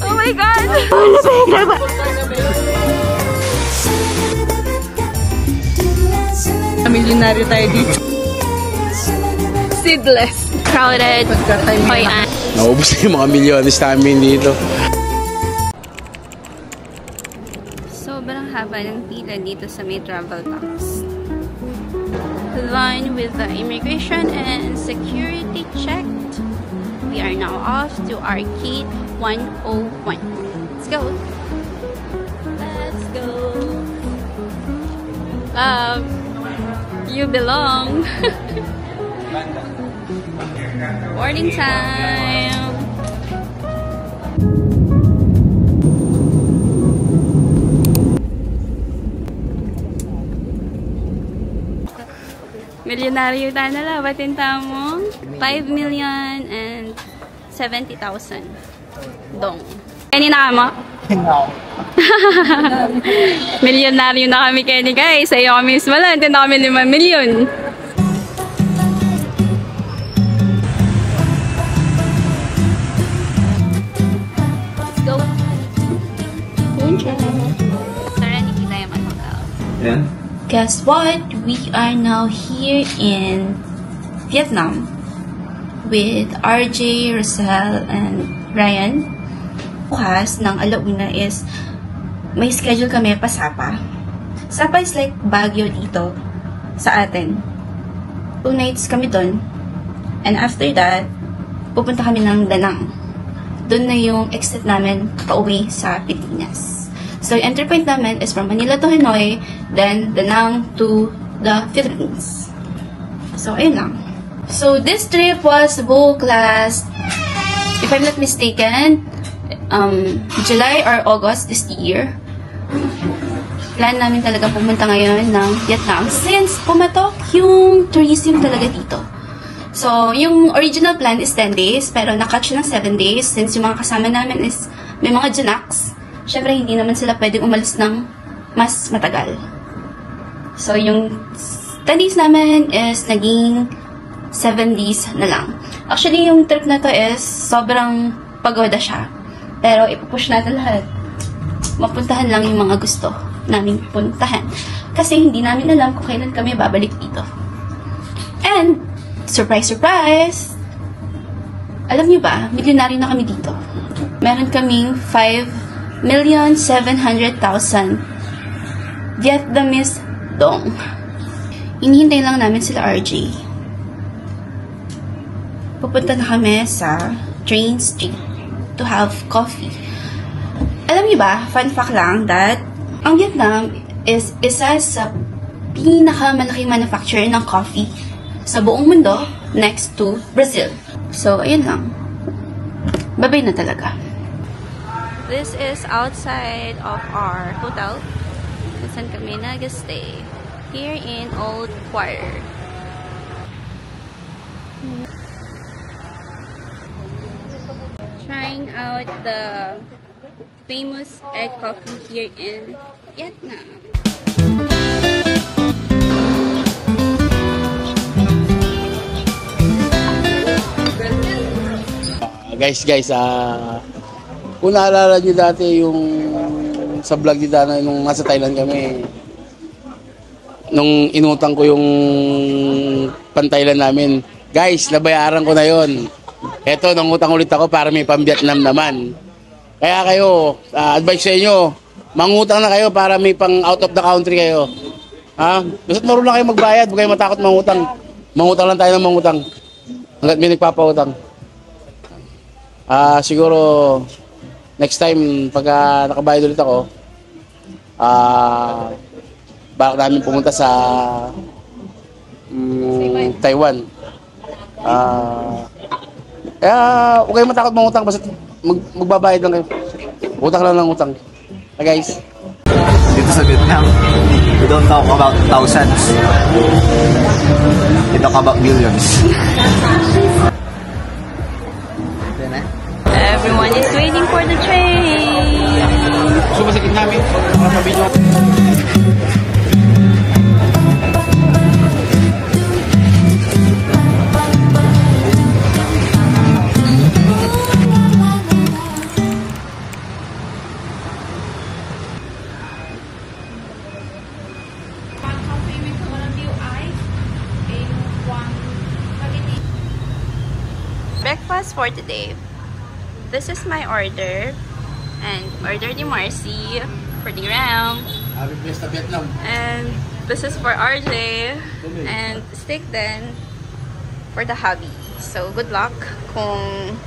Oh my God! Milyonaryo tayo dito. Seedless. Crowded. Hoyan. Naubos na yung mga milyones namin dito. Sobrang haba ng pila dito sa may travel box. The line with the immigration and security checked. We are now off to Arcade 101. Let's go. Let's go. You belong. Boarding time. Milyonaryo tayo na lang. Batin mo? 5,070,000 dong. Kanina ka mo? Milyonaryo na kami, Kenny, guys. Sa iyo kami mismo lang. Tinda kami 5 milyon. Let's go. Puncha. Serenity Diamond Hotel. Yeah. Guess what? We are now here in Vietnam with RJ, Rosel, and Ryan. Bukas ng alauna is may schedule kami pa Sapa. Sapa is like Baguio dito sa atin. 2 nights kami dun. And after that, pupunta kami ng Danang. Doon na yung exit namin pauwi sa Pilipinas. So, yung entry point namin is from Manila to Hanoi, then Danang to the Philippines. So, ayun lang. So, this trip was booked last, if I'm not mistaken, July or August this year. Plan namin talaga pumunta ngayon ng Vietnam since pumatok yung tourism talaga dito. So, yung original plan is 10 days, pero nakatch ng 7 days since yung mga kasama namin is may mga junaks. Siyempre, hindi naman sila pwedeng umalis ng mas matagal. So, yung 10 days namin is naging 7 days na lang. Actually, yung trip na to is sobrang pagoda siya. Pero, ipupush natin lahat. Mapuntahan lang yung mga gusto namin puntahan. Kasi, hindi namin alam kung kailan kami babalik dito. And, surprise, surprise! Alam niyo ba, milyonaryo na kami dito. Meron kaming 5,700,000 Vietnamese dong. Hinihintay lang namin sila RJ. Pupunta na kami sa Train Street to have coffee. Alam niyo ba, fun fact lang, that ang Vietnam is isa sa pinakamalaking manufacturer ng coffee sa buong mundo, next to Brazil. So, ayun lang. Babay na talaga. This is outside of our hotel. Saan kami nag-stay? Here in Old Quarter. Trying out the famous egg coffee here in Vietnam. Guys, kung naalala nyo dati yung sa vlog ni Dana nung nasa Thailand kami, nung inutang ko yung pan-Thailand namin, guys, nabayaran ko na yon. Eto, nangutang ulit ako para may pang-Vietnam naman. Kaya kayo, advice sa inyo, mangutang na kayo para may pang out of the country kayo. Ha? Basta't marunong kayo magbayad, huwag kayo matakot mangutang. Mangutang lang tayo ng mangutang. Hanggat may nagpapautang. Siguro next time pagka nakabayad ulit ako, balak namin pumunta sa Taiwan. Kaya huwag kayo matakot mangutang, basta magbabayad lang kayo. Utang lang ng utang. Guys, dito sa Vietnam, we don't talk about thousands, we talk about millions. Everyone is waiting for the train. sumasakit namin. Para mabidyo. breakfast for today. This is my order. And order ni Marcy for the Ram. Happy Fiesta Vietnam. And this is for RJ. And steak then for the hubby. So, good luck kung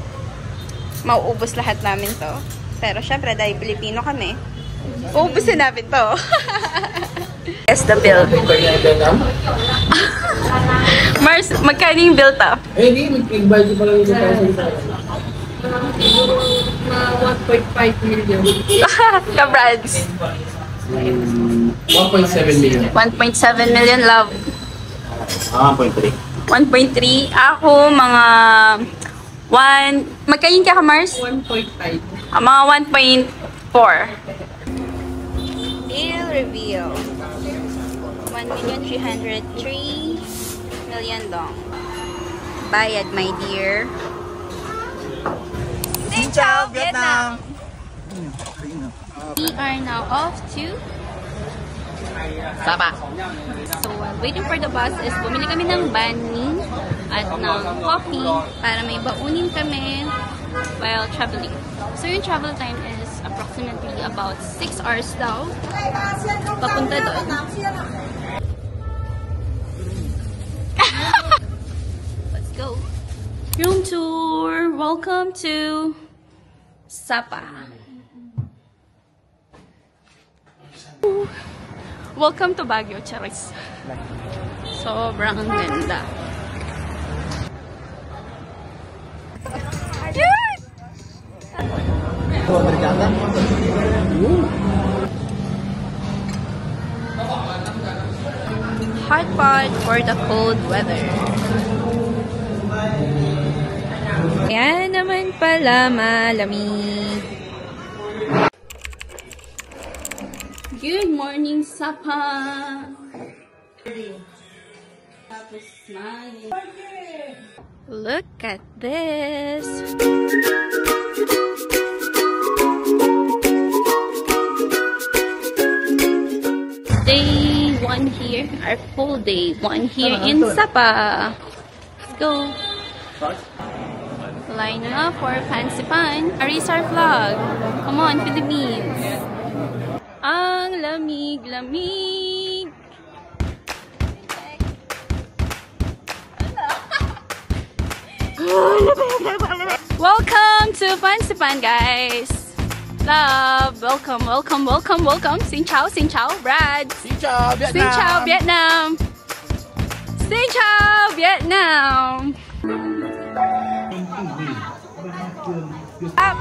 mauubos lahat namin to. Pero syempre, dahil Pilipino kami, uubusin namin to. Yes, the bill. Mars, magkano yung bill to? Eh, hindi. Mag-invite ko pala yung 1.5 million. Ka-Brads. 1.7 million. 1.7 million, love. 1.3. 1.3. Ako, mga 1... Magkain ka, Mars? 1.5. Mga 1.4. Bill reveal. 1,303,000,000 dong. Bayad, my dear. Xin chào, Vietnam! We are now off to Sapa. So, while waiting for the bus is bumili kami ng banh mi at ng coffee para may baunin kami while traveling. So, yung travel time is approximately about 6 hours daw. Papunta doon. Let's go. Room tour. Welcome to Sapa. Welcome to Baguio, Charis. Sobrang ganda. Yes! Hot pot for the cold weather. Yan naman pala, malamig. Good morning, Sapa. Look at this. Day 1 here, our full day 1 here in Sapa. Let's go. Line up for Fancy Pan. Arisar vlog. Come on, Philippines. Ang lamig-lamig. Welcome to Fancy Pan, guys. Love, welcome, welcome, welcome, welcome. Xin chào, Brad. Xin chào, Vietnam. Xin chào, Vietnam. Xin chào, Vietnam. Up.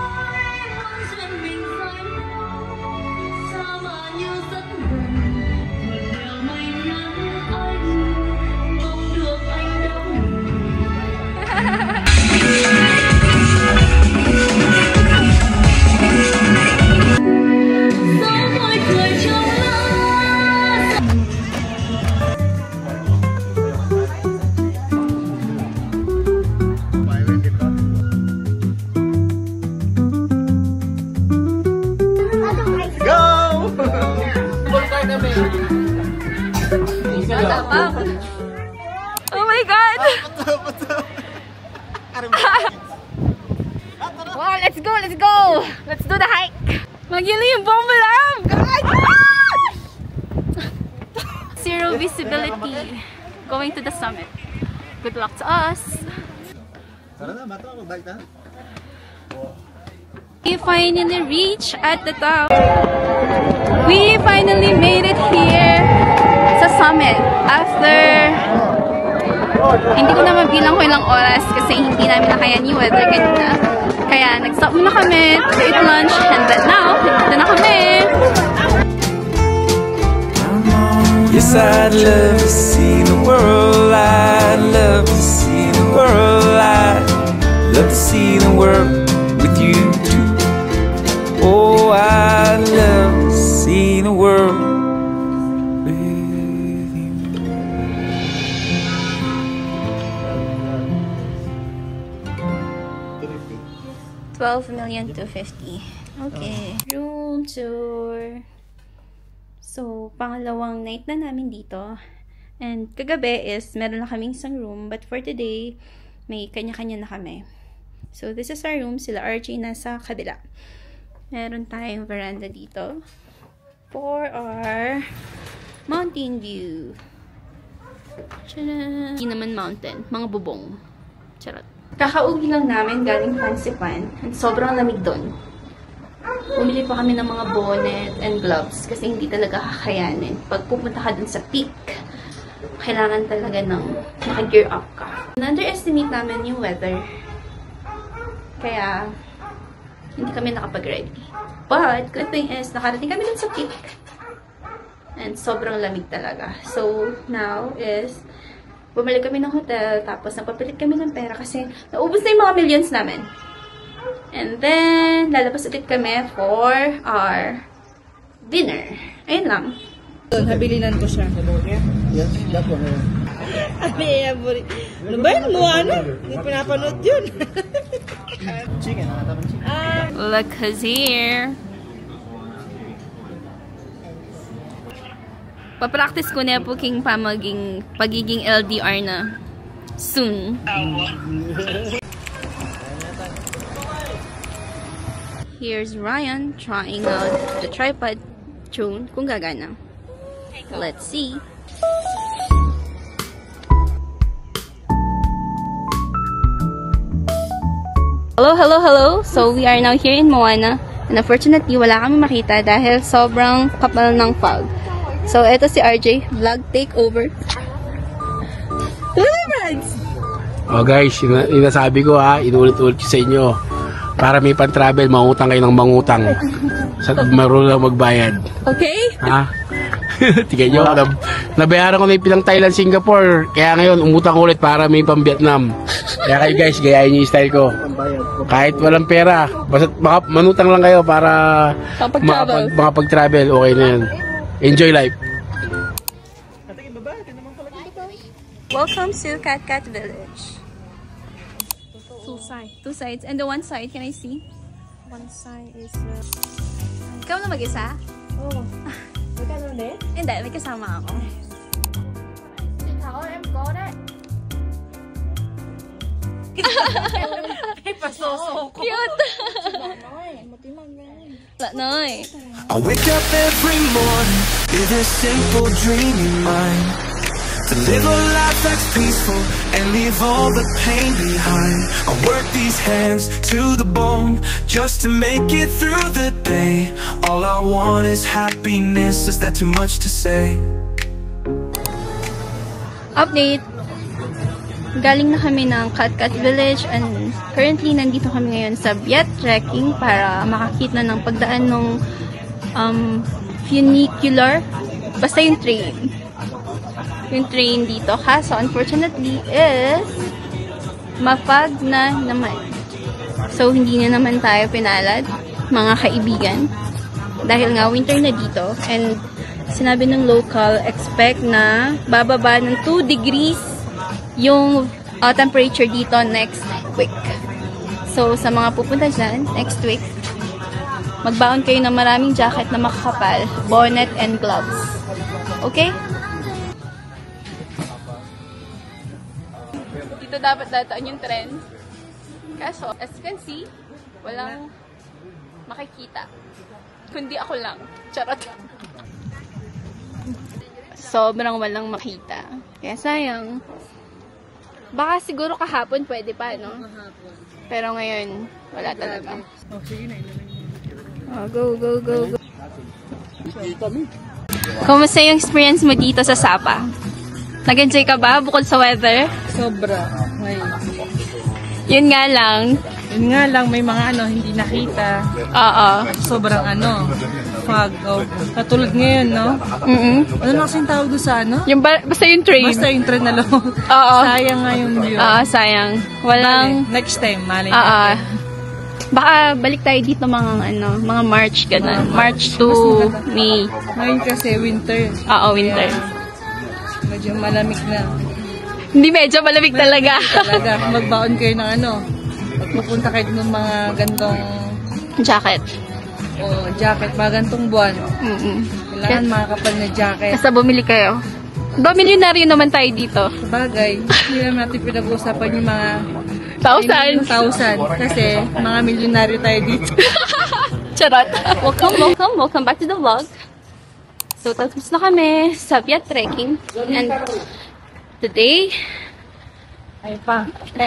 Oh my God! Wow, let's go, let's go! Let's do the hike! Magili yung buong malam! Zero visibility going to the summit. Good luck to us! We finally reached at the top. We finally made it here sa summit after hindi ko na mabilang ko ilang oras kasi hindi namin nakayan yung weather kanina. Kaya nag-stop muna kami to eat lunch and then now, dito na kami. Yes, I'd love to see the world. I'd love to see the world. I'd love to see the world with you too. Oh, I'd love to see the world with you. 12,250,000. Okay. Room tour. So, pangalawang night na namin dito. And kagabi is meron na kaming isang room. But for today, may kanya-kanya na kami. So, this is our room. Sila RJ nasa kabila. Meron tayong veranda dito for our mountain view. Tcharam! Hindi naman mountain. Mga bubong. Charot. Kakauwi lang namin galing Fancy Pan. At sobrang lamig doon. Bumili pa kami ng mga bonnet and gloves kasi hindi talaga kakayanin. Pag pupunta ka dun sa peak, kailangan talaga ng naka-gear up ka. Na-underestimate namin yung weather. Kaya, hindi kami nakapag-ready. But, good thing is, nakarating kami dun sa peak. And sobrang lamig talaga. So, now is, bumalik kami ng hotel, tapos napapilit kami ng pera kasi naubos na yung mga millions namin. And then, lalabas ulit kami for our dinner. Ayun lang. Habilinan ko siya. Yes, that one. Ano ba yun? Ano? Hindi pinapanood yun. Chicken, nakataban chicken. Look who's here. Papractice ko na po king pagiging LDR na soon. Here's Ryan trying out the tripod drone kung gagana. Let's see. Hello! So, we are now here in Moana. And unfortunately, wala kami makita dahil sobrang kapal ng fog. So, eto si RJ. Vlog takeover. Oh guys, inasabi ko inulit-ulit ko sa inyo. Para may pan-travel, mangutang kayo ng mangutang. Sa marunong lang magbayad. Okay? Ha? Tingnan nyo, nabayaran ko na yung pilang Thailand, Singapore. Kaya ngayon, umutang ulit para may pang-Vietnam. Kaya kayo guys, gayahin nyo yung style ko. Kahit walang pera, basta manutang lang kayo para makapag-travel. Okay na yan. Enjoy life. Welcome to Cat Cat Village. Two sides. And the one side, can I see? One side is... Ikaw na mag-isa? Oh. Magkano din? Hindi, may kasama ako. Cute! Noy. I wake up every morning with a simple dream in mind. To live a life that's peaceful and leave all the pain behind. I work these hands to the bone just to make it through the day. All I want is happiness. Is that too much to say? Update! Galing na kami ng Cat Cat Village and currently nandito kami ngayon sa Viet Trekking para makakita ng pagdaan ng funicular. Basta yung train. Yung train dito. Kaso, unfortunately, is mapag na naman. So, hindi na naman tayo pinalad, mga kaibigan. Dahil nga, winter na dito. And, sinabi ng local, expect na bababa ng 2 degrees yung temperature dito next week. So, sa mga pupunta dyan, next week, magbaon kayo ng maraming jacket na makakapal, bonnet and gloves. Okay? Dito dapat dataan yung tren. Kaso, as you can see, walang makikita. Kundi ako lang. Charot. Sobrang walang makita. Kaya sayang. Baka siguro kahapon pwede pa, no? Pero ngayon, wala talaga. Oh, go. Kumusta yung experience mo dito sa Sapa? Nag-enjoy ka ba bukod sa weather? Sobra. May... Yun nga lang. may mga hindi nakita. Oo. Sobrang fog. Oh. Katulad ngayon, no? Ano na kasing tawag doon sa Yung basta yung train. Basta yung train na lang. Oo. Sayang nga yung view. Oo, sayang. Walang... Next time, malay. Oo. Baka balik tayo dito mga March ganun. March to May. Ngayon kasi winter. Oo, winter. Medyo malamig na. Hindi medyo malamig talaga. Talaga. Magbaon kayo ng Magpupunta kayo ng mga gantong jacket. O jacket, mga gantong buwan. Kailangan mga kapal na jacket. Basta bumili kayo. Milyonaryo naman tayo dito. Sabagay, hindi naman natin pinag-uusapan yung mga 1,000. Kasi mga milyonaryo tayo dito. Charot. Welcome back to the vlog. So, tapos na kami sa Viet Trekking. And today,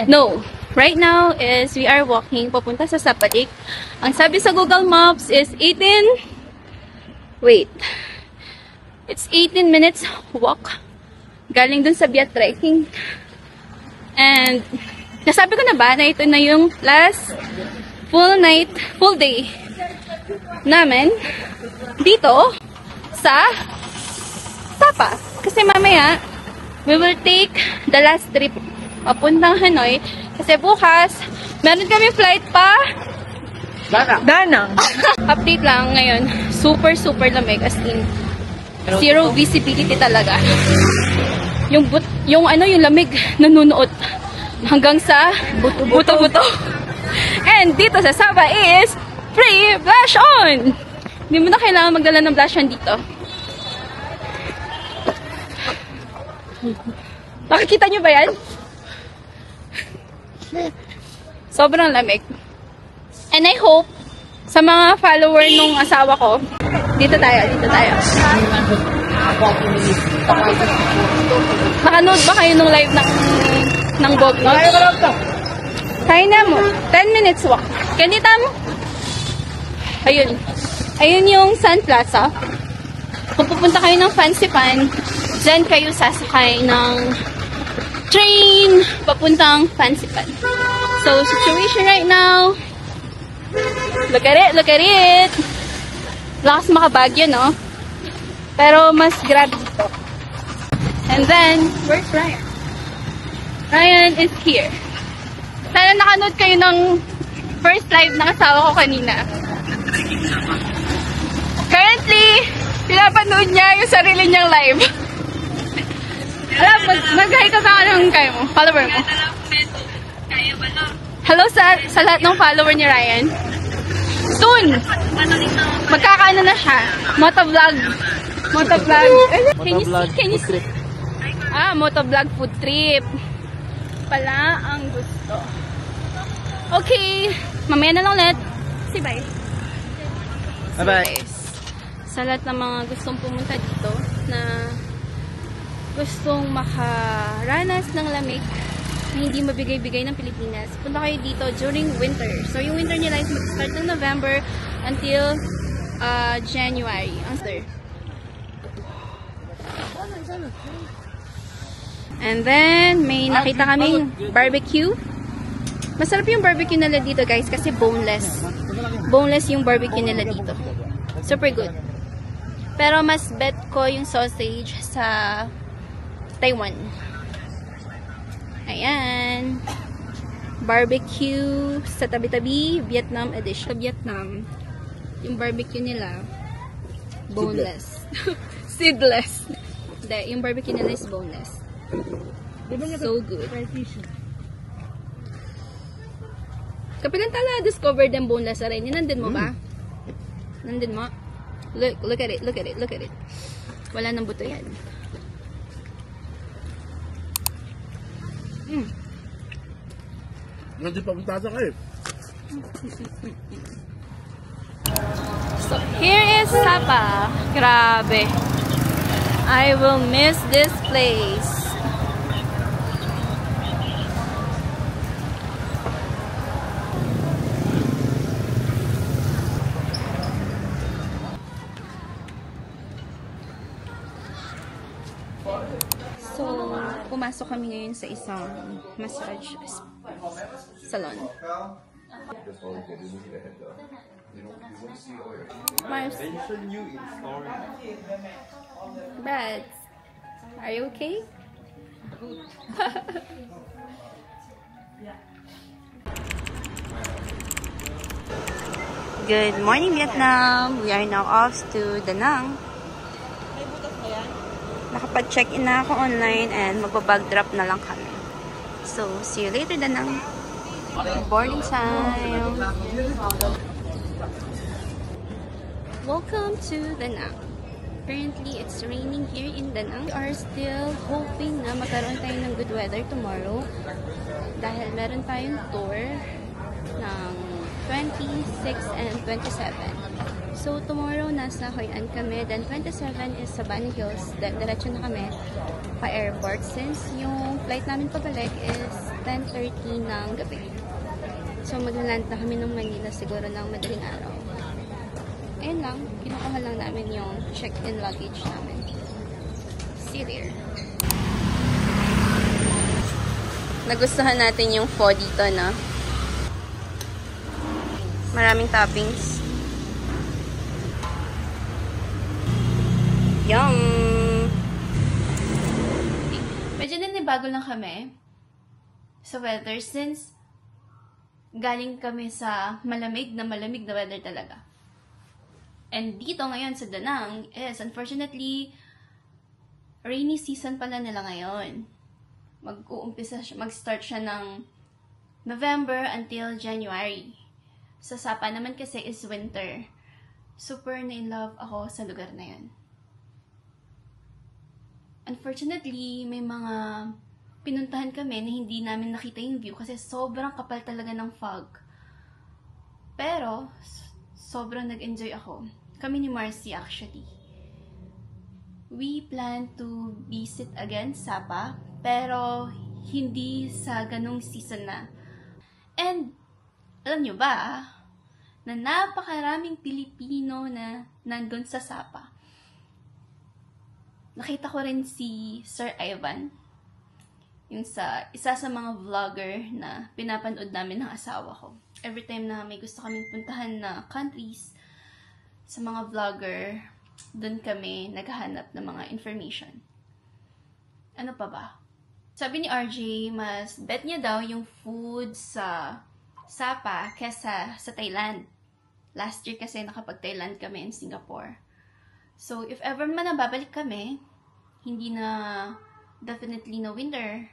no, right now is we are walking papunta sa Sapa Lake. Ang sabi sa Google Maps is it's 18 minutes walk galing dun sa Viet Trekking. And nasabi ko na ba na ito na yung last full day namin dito sa Sapa. Kasi mamaya we will take the last trip papuntang Hanoi. Kasi bukas meron kami flight pa Danang. Update lang ngayon. Super lamig, as in zero visibility talaga. Yung lamig nanunuot hanggang sa buto-buto. And dito sa Sapa is free blush on. Hindi mo na kailangan magdala ng blush on dito. Nakikita nyo ba yan? Sobrang lamig. And I hope sa mga follower nung asawa ko, dito tayo. Nakanood ba kayo nung live ng Bognot? Kaya na mo. 10 minutes walk. Ganita mo. Ayun yung Sun Plaza. Kung pupunta kayo ng Fancy Pan, dyan kayo sasakay ng train papuntang Fancy Pan. So, situation right now, look at it. Lakas makabagyo, no? Pero mas grabe dito. And then, where's Ryan? Ryan is here. Sana nakanood kayo ng first live ng asawa ko kanina. Currently, pinapanood niya yung sarili niyang live. Alam, mag-hi ka sa kayo mo, follower mo. Hello sa lahat ng follower ni Ryan. Soon, magkakaano na siya. Motovlog. Can you see? Motovlog food trip. Pala ang gusto. Okay, mamaya na lang ulit. Say bye. Bye-bye. Sa lahat ng mga gustong pumunta dito na gustong makaranas ng lamig na hindi mabigay-bigay ng Pilipinas, punta kayo dito during winter. So, yung winter nila is mag-start ng November until January. And then, may nakita kaming barbecue. Masarap yung barbecue nila dito, guys, kasi boneless. Boneless yung barbecue nila dito. Super good. Pero mas bet ko yung sausage sa Taiwan. Ayan. Barbecue sa tabi-tabi, Vietnam edition. Sa Vietnam, yung barbecue nila, boneless. Seedless. Hindi, yung barbecue nila is boneless. So good. Kapilan tala discovered yung boneless rin. Nandun mo ba? Nandun mo? Look at it. Wala nang buto yan. Nandun pa puntasa kayo. So, here is Sapa. Grabe. I will miss this place. So, pumasok kami ngayon sa isang massage salon. Mars, Brad, are you okay? Good morning, Vietnam. We are now off to Da Nang. Nakapag-check-in na ako online and magpa-bag drop na lang kami. So, see you later, Da Nang. Boarding time. Welcome to Da Nang. Currently, it's raining here in Danang. We are still hoping na magkaroon tayo ng good weather tomorrow dahil meron tayong tour ng 26 and 27. So, tomorrow nasa Hoi An kami. Then, 27 is sa Bunny Hills. Then, diretso na kami pa-airport since yung flight namin pabalik is 10:30 ng gabi. So, mag-land na kami ng Manila siguro ng madaling araw. Ayun lang. Kinukuha lang namin yung check-in luggage namin. See you there. Nagustuhan natin yung pho dito, no? Maraming toppings. Yum! Medyo nanibago lang kami sa weather since galing kami sa malamig na weather talaga. And dito ngayon sa Danang is unfortunately rainy season pala nila ngayon. Mag-start siya ng November until January. Sa Sapa naman kasi is winter. Super na-in-love ako sa lugar na yun. Unfortunately, may mga pinuntahan kami na hindi namin nakita yung view kasi sobrang kapal talaga ng fog. Pero, sobrang nag-enjoy ako. Kami ni Marcy actually. We plan to visit again Sapa, pero hindi sa ganong season na. And, alam nyo ba, na napakaraming Pilipino na nandun sa Sapa. Nakita ko rin si Sir Ivan, yung isa sa mga vlogger na pinapanood namin ng asawa ko. Every time na may gusto kaming puntahan na countries, sa mga vlogger, doon kami naghahanap ng mga information. Ano pa ba? Sabi ni RJ, mas bet niya daw yung food sa Sapa kesa sa Thailand. Last year kasi nakapag-Thailand kami in Singapore. So, if ever man nababalik kami, hindi na definitely na winter.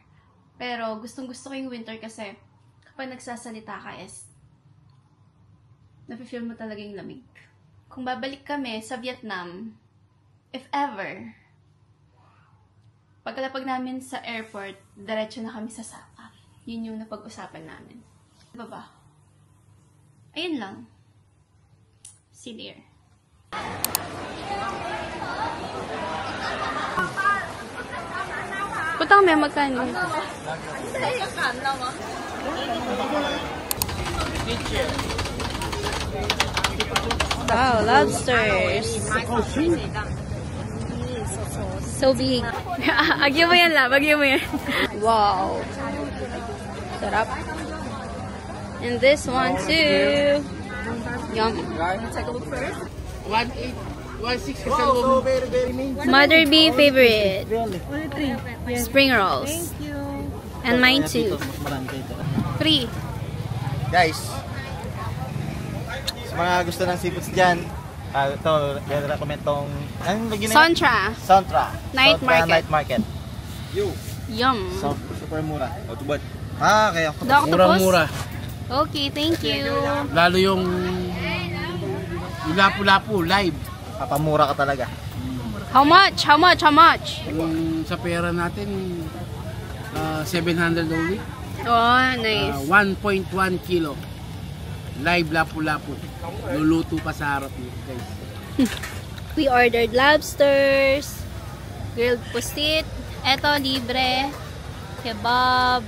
Pero gustong-gusto ko yung winter kasi kapag nagsasalita ka is nafe-feel mo talaga yung lamig. Kung babalik kami sa Vietnam, if ever, pagkalapag namin sa airport, diretso na kami sa Sapa. Yun yung napag-usapan namin. Diba ba? Ayun lang. See you there. Putang may magkano. Wow, lobsters. So big. Agyan mo yan lang, agyan mo yan. Wow. Sarap. And this one too. Yum. Take a look first. 1.6 Mother B favorite. Spring rolls. Thank you. And mine too. Free. Guys, sa mga gusto ng seafoods dyan, ito, recommend tong, anong lagi na yun? Sontra. Night market. Night market. Yum. So, super mura. Otubad. Kaya ako. Mura-mura. Okay, thank you. Lalo yung lapu-lapu, live. Papamura ka talaga. How much? How much? How much? Yung sa pera natin, 700 only. Oh, nice. 1.1 kilo. Live lapu-lapu. Luluto pa sa harap nito, guys. We ordered lobsters, grilled pusit, eto libre, kebab,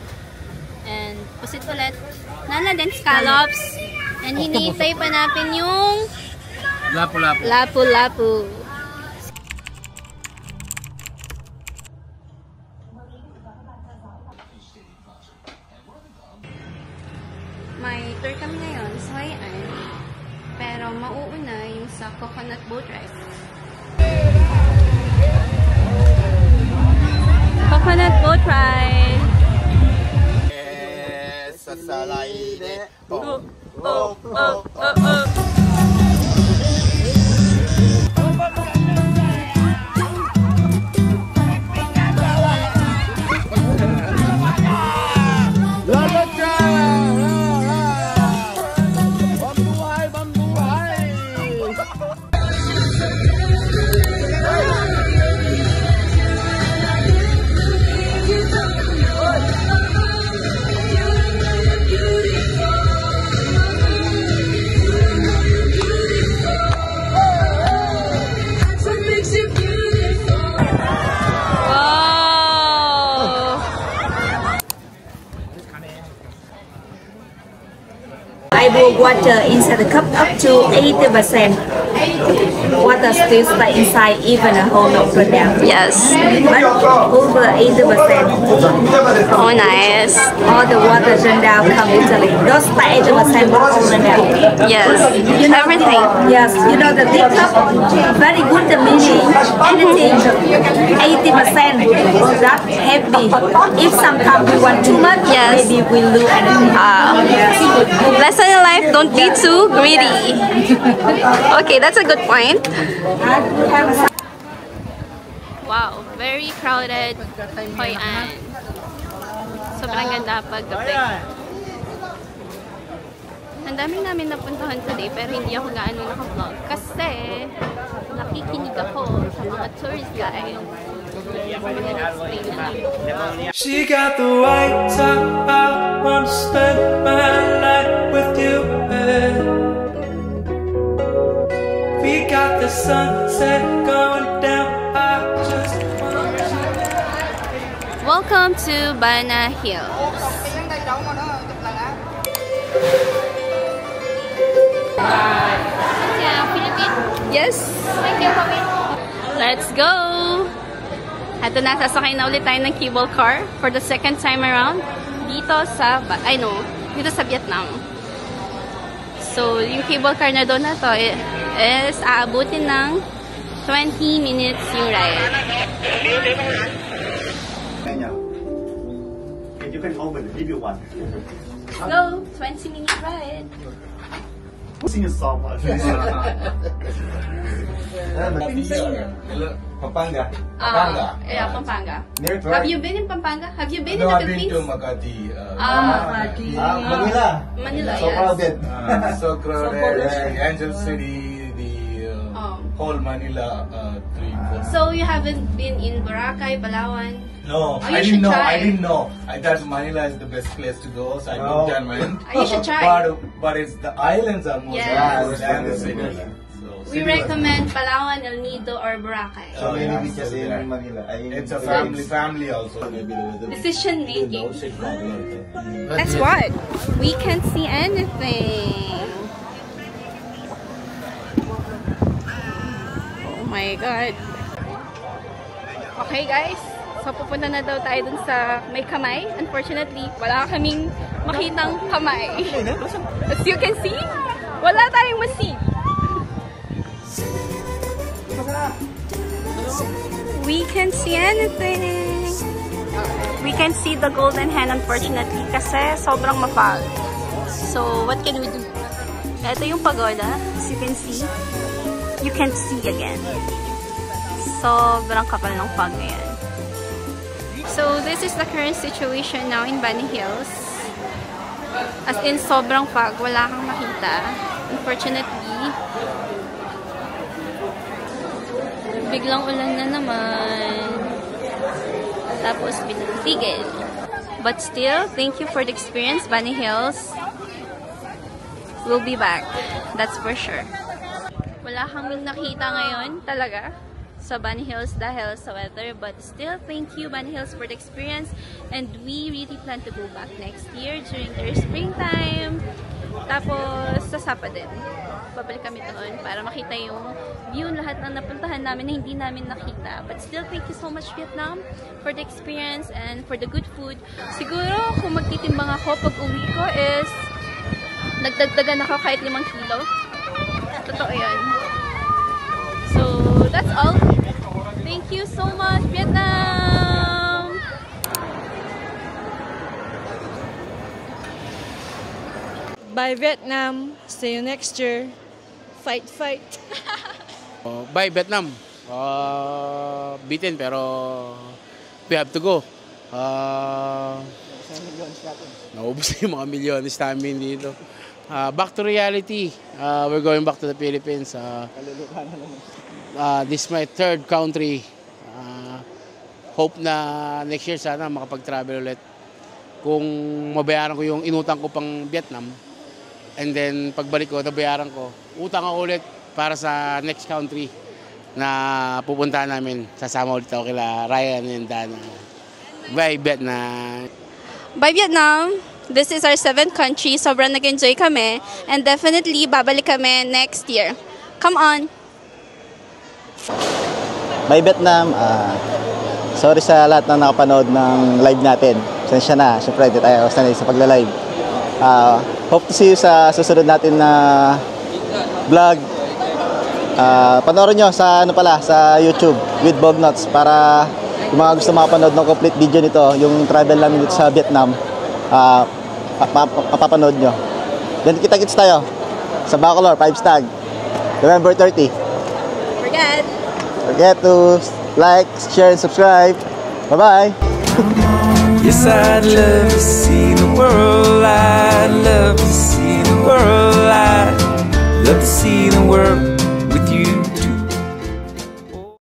and pusit ulit. Nana din scallops. And hinihintay pa natin yung Lapu-lapu. lapu-lapu. May tour kami ngayon sa Hoi An, pero mauuna yung sa coconut boat ride. Coconut boat ride! Sasalay. Oh, oh, oh, oh. water inside the cup up to 80%. Water still stay inside even a whole Notre Dame. Yes. But over 80%. Oh, nice. All the water run down come Italy. Those 80% but all run down. Yes. Everything. Yes, you know the big cup, very good meaning. Anything 80% that heavy. If sometimes we want too much, Yes. maybe we lose anything. Lesson in life, don't be too greedy. Okay, that's a good point. Wow, very crowded Hoi An. Sobrang ganda paggabi. Ang dami namin napuntahan today pero hindi ako gaano naka-vlog kasi nakikinig ako sa mga tourist guide. She got the white top, I wanna spend my life with you. We got the sunset going down, I just wanna. Welcome to Bana Hills. Yes. Let's go. Ito na, sasakay na ulit tayo ng cable car for the second time around dito sa, dito sa Vietnam. So, yung cable car na doon na to is aabutin ng 20 minutes yung ride. You can open it if you want. Go, 20-minute ride. Sing a song. Pampanga. Yeah, Pampanga. Near to Have you been in Pampanga? Have you been No, in the I've been Philippines? to Makati. Manila. Manila, So yes. crowded. So crowded. Angel City, the whole Manila trip. So you haven't been in Boracay, Palawan? No, Oh, you I should didn't know. try. I didn't know. I thought Manila is the best place to go, so I No. booked on mine. You should try. But it's the islands are more Yes. than the city. So, We city was- recommend Palawan, El Nido, or Boracay. So many yeah, beaches so in there. Manila. It's a family also. Decision making. That's what? We can't see anything. Oh my god. Okay guys, so pupunta na daw tayo dun sa may kamay. Unfortunately, wala kaming makitang kamay. As you can see, wala tayong masi. We can't see anything. We can see the golden hen unfortunately kasi sobrang mapag. So, what can we do? Ito yung pagoda. As you can see, you can't see again. Sobrang kapal ng fog ngayon. So, this is the current situation now in Bani Hills. As in, sobrang fog. Wala kang makita. Unfortunately, biglang ulan na naman. Tapos, binatigil. But still, thank you for the experience, Bani Hills. We'll be back. That's for sure. Wala kang nakita ngayon talaga sa Bani Hills dahil sa weather, but still thank you Bani Hills for the experience, and we really plan to go back next year during their springtime. Tapos sa Sapa din, babalik kami doon para makita yung view, lahat ng napuntahan namin na hindi namin nakita. But still thank you so much Vietnam for the experience and for the good food. Siguro kung magtitimbang ako pag uwi ko is nagdagdagan ako kahit 5 kilo. Totoo yan. So that's all. Thank you so much, Vietnam! Bye, Vietnam. See you next year. Fight, fight. Bye Vietnam. Beaten pero we have to go. Naubos na yung mga milyones namin dito. Back to reality. We're going back to the Philippines. This is my 3rd country. Hope na next year sana makapag-travel ulit. Kung mabayaran ko yung inutang ko pang Vietnam, and then pagbalik ko, nabayaran ko, utang ako ulit para sa next country na pupuntahan namin. Sasama ulit ako kila Ryan and Dana. Bye Vietnam! Bye, Vietnam! This is our 7th country. Sobrang nag-enjoy kami. And definitely, babalik kami next year. Come on! By Vietnam, sorry sa lahat na nakapanood ng live natin. Sensya na, syempre hindi tayo sanay sa pagla-live. Hope to see you sa susunod natin na vlog. Panoorin nyo sa sa YouTube with Bognots para yung mga gusto makapanood ng complete video nito, yung travel namin dito sa Vietnam, mapapanood nyo. Then kita-kits tayo sa Bacolor 5 Stag, November 30. Forget to like, share, and subscribe. Bye-bye! Yes, I'd love to see the world. I'd love to see the world. I'd love to see the world